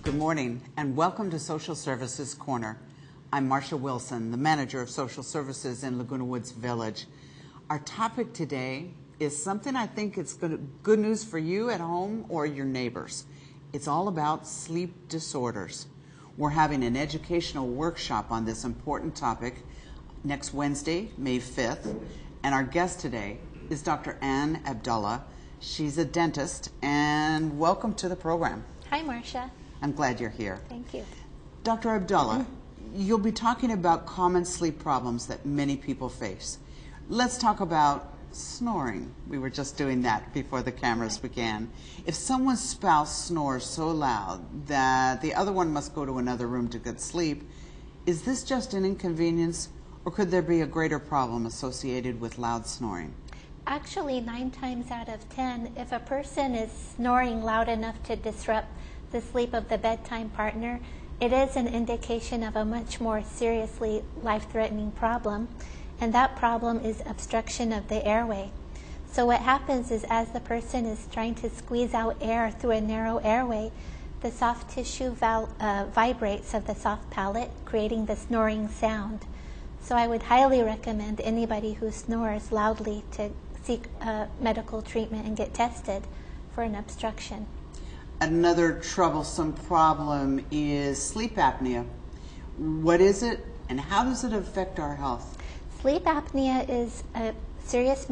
Good morning and welcome to Social Services Corner. I'm Marcia Wilson, the manager of social services in Laguna Woods Village. Our topic today is something I think it's good news for you at home or your neighbors. It's all about sleep disorders. We're having an educational workshop on this important topic next Wednesday, May 5th, and our guest today is Dr. Abdulla. She's a dentist, and welcome to the program. Hi, Marcia. I'm glad you're here. Thank you. Dr. Abdulla, you'll be talking about common sleep problems that many people face. Let's talk about snoring. We were just doing that before the cameras began. If someone's spouse snores so loud that the other one must go to another room to get sleep, is this just an inconvenience, or could there be a greater problem associated with loud snoring? Actually, 9 times out of 10, if a person is snoring loud enough to disrupt the sleep of the bedtime partner, it is an indication of a much more seriously life-threatening problem, and that problem is obstruction of the airway. So what happens is, as the person is trying to squeeze out air through a narrow airway, the soft tissue vibrates of the soft palate, creating the snoring sound. So I would highly recommend anybody who snores loudly to seek medical treatment and get tested for an obstruction. Another troublesome problem is sleep apnea. What is it, and how does it affect our health? Sleep apnea is a serious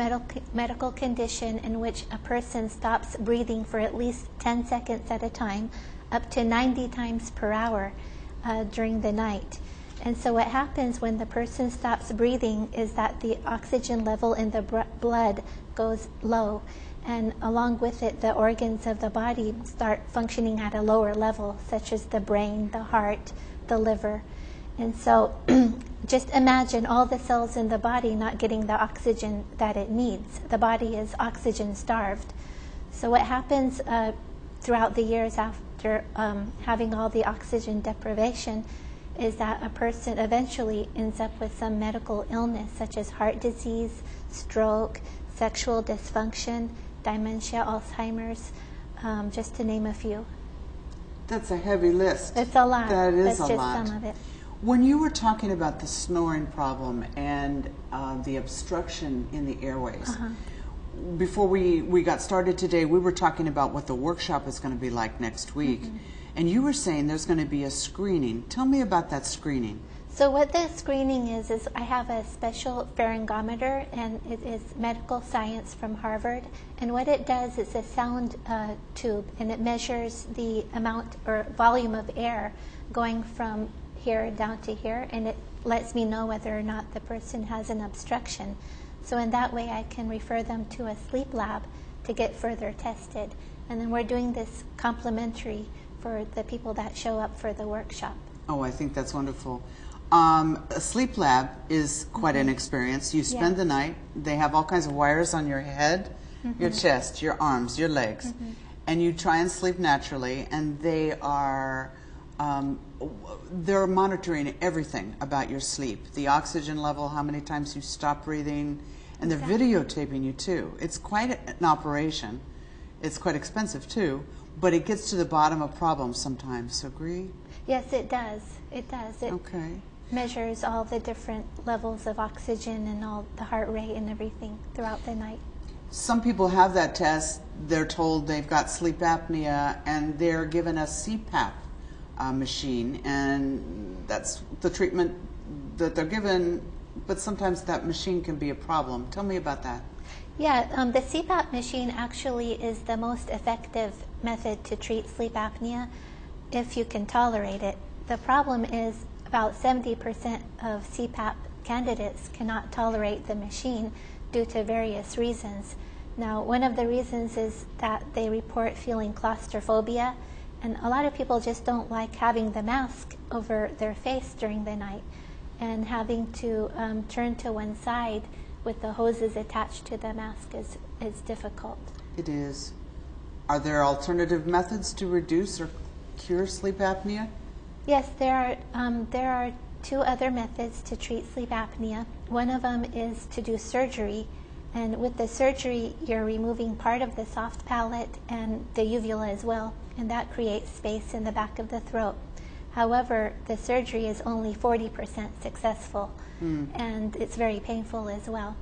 medical condition in which a person stops breathing for at least 10 seconds at a time, up to 90 times per hour during the night. And so what happens when the person stops breathing is that the oxygen level in the blood goes low, and along with it, the organs of the body start functioning at a lower level, such as the brain, the heart, the liver. And so just imagine all the cells in the body not getting the oxygen that it needs. The body is oxygen starved. So what happens throughout the years after having all the oxygen deprivation is that a person eventually ends up with some medical illness, such as heart disease, stroke, sexual dysfunction, dementia, Alzheimer's, just to name a few. That's a heavy list. It's a lot. That is That's a just lot. some of it. When you were talking about the snoring problem and the obstruction in the airways, before we got started today, we were talking about what the workshop is going to be like next week. And you were saying there's going to be a screening. Tell me about that screening. So what the screening is I have a special pharyngometer, and it is medical science from Harvard. And what it does is a sound tube, and it measures the amount or volume of air going from here down to here, and it lets me know whether or not the person has an obstruction. So in that way, I can refer them to a sleep lab to get further tested. And then we're doing this complimentary for the people that show up for the workshop. Oh, I think that's wonderful. A sleep lab is quite an experience. You spend the night. They have all kinds of wires on your head, your chest, your arms, your legs, and you try and sleep naturally. And they are they're monitoring everything about your sleep, the oxygen level, how many times you stop breathing, and they're videotaping you too. It's quite an operation. It's quite expensive too, but it gets to the bottom of problems sometimes. Agree? Yes, it does. It does. It measures all the different levels of oxygen and all the heart rate and everything throughout the night. Some people have that test. They're told they've got sleep apnea, and they're given a CPAP machine, and that's the treatment that they're given, but sometimes that machine can be a problem. Tell me about that. Yeah, the CPAP machine actually is the most effective method to treat sleep apnea if you can tolerate it. The problem is about 70% of CPAP candidates cannot tolerate the machine due to various reasons. Now, one of the reasons is that they report feeling claustrophobia, and a lot of people just don't like having the mask over their face during the night, and having to turn to one side with the hoses attached to the mask is difficult. It is. Are there alternative methods to reduce or cure sleep apnea? Yes, there are 2 other methods to treat sleep apnea. One of them is to do surgery, And with the surgery, you're removing part of the soft palate and the uvula as well, and that creates space in the back of the throat. However, the surgery is only 40% successful, and it's very painful as well.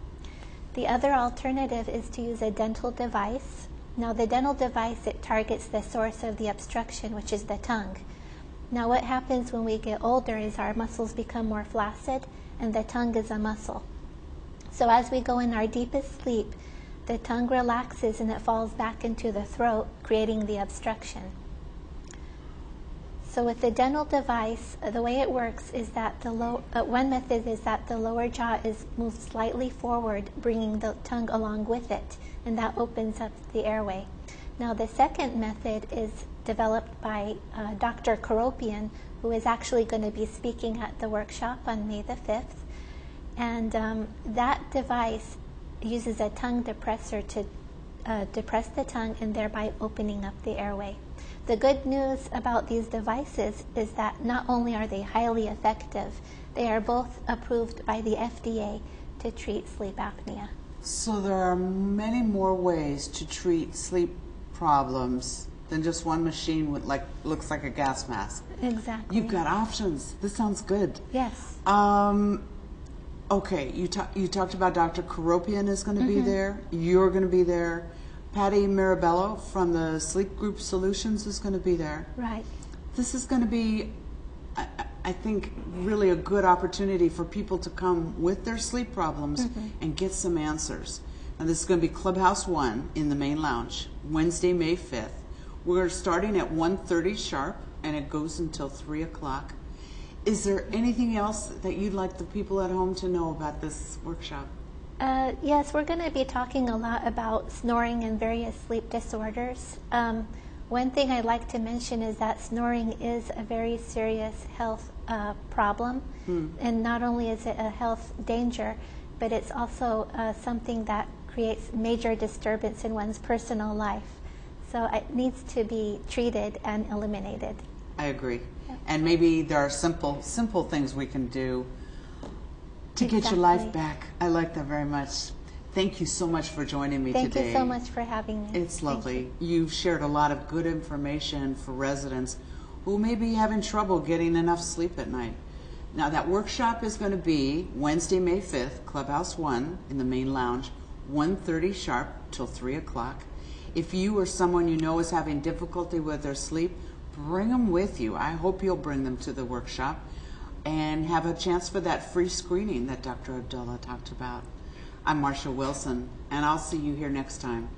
The other alternative is to use a dental device. Now, the dental device, it targets the source of the obstruction, which is the tongue. Now, what happens when we get older is our muscles become more flaccid, and the tongue is a muscle. So as we go in our deepest sleep, the tongue relaxes and it falls back into the throat, creating the obstruction. So with the dental device, the way it works is that one method is that the lower jaw is moved slightly forward, bringing the tongue along with it, and that opens up the airway. Now the second method is developed by Dr. Karopian, who is actually going to be speaking at the workshop on May the 5th. And that device uses a tongue depressor to depress the tongue and thereby opening up the airway. The good news about these devices is that not only are they highly effective, they are both approved by the FDA to treat sleep apnea. So there are many more ways to treat sleep problems than just one machine with looks like a gas mask. Exactly. You've got options. This sounds good. Yes. Okay, you talked about Dr. Karopian is going to be there. You're going to be there. Patty Mirabello from the Sleep Group Solutions is going to be there. Right. This is going to be, I think, really a good opportunity for people to come with their sleep problems and get some answers. And this is going to be Clubhouse 1 in the main lounge, Wednesday, May 5th. We're starting at 1:30 sharp, and it goes until 3 o'clock. Is there anything else that you'd like the people at home to know about this workshop? Yes, we're going to be talking a lot about snoring and various sleep disorders. One thing I'd like to mention is that snoring is a very serious health problem, and not only is it a health danger, but it's also something that creates major disturbance in one's personal life. So it needs to be treated and eliminated. I agree. And maybe there are simple things we can do to get your life back. I like that very much. Thank you so much for joining me today. Thank you so much for having me. It's lovely. You've shared a lot of good information for residents who may be having trouble getting enough sleep at night. Now that workshop is going to be Wednesday, May 5th, Clubhouse 1 in the main lounge, 1:30 sharp till 3 o'clock. If you or someone you know is having difficulty with their sleep, bring them with you. I hope you'll bring them to the workshop and have a chance for that free screening that Dr. Abdulla talked about. I'm Marsha Wilson, and I'll see you here next time.